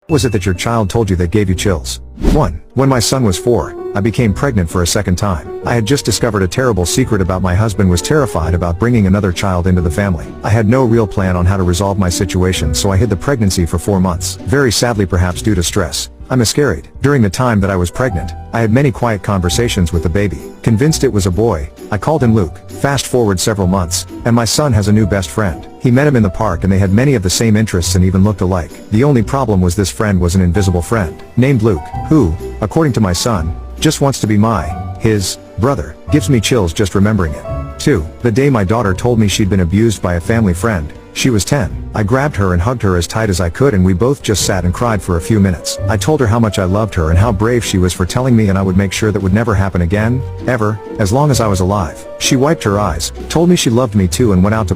Was it that your child told you that gave you chills? 1. When my son was 4, I became pregnant for a second time. I had just discovered a terrible secret about my husband was terrified about bringing another child into the family. I had no real plan on how to resolve my situation, so I hid the pregnancy for 4 months. Very sadly, perhaps due to stress, I miscarried. During the time that I was pregnant, I had many quiet conversations with the baby. Convinced it was a boy, I called him Luke. Fast forward several months, and my son has a new best friend. He met him in the park and they had many of the same interests and even looked alike. The only problem was this friend was an invisible friend, named Luke, who, according to my son, just wants to be his brother. Gives me chills just remembering it. 2. The day my daughter told me she'd been abused by a family friend. She was 10. I grabbed her and hugged her as tight as I could and we both just sat and cried for a few minutes. I told her how much I loved her and how brave she was for telling me, and I would make sure that would never happen again, ever, as long as I was alive. She wiped her eyes, told me she loved me too, and went out to play.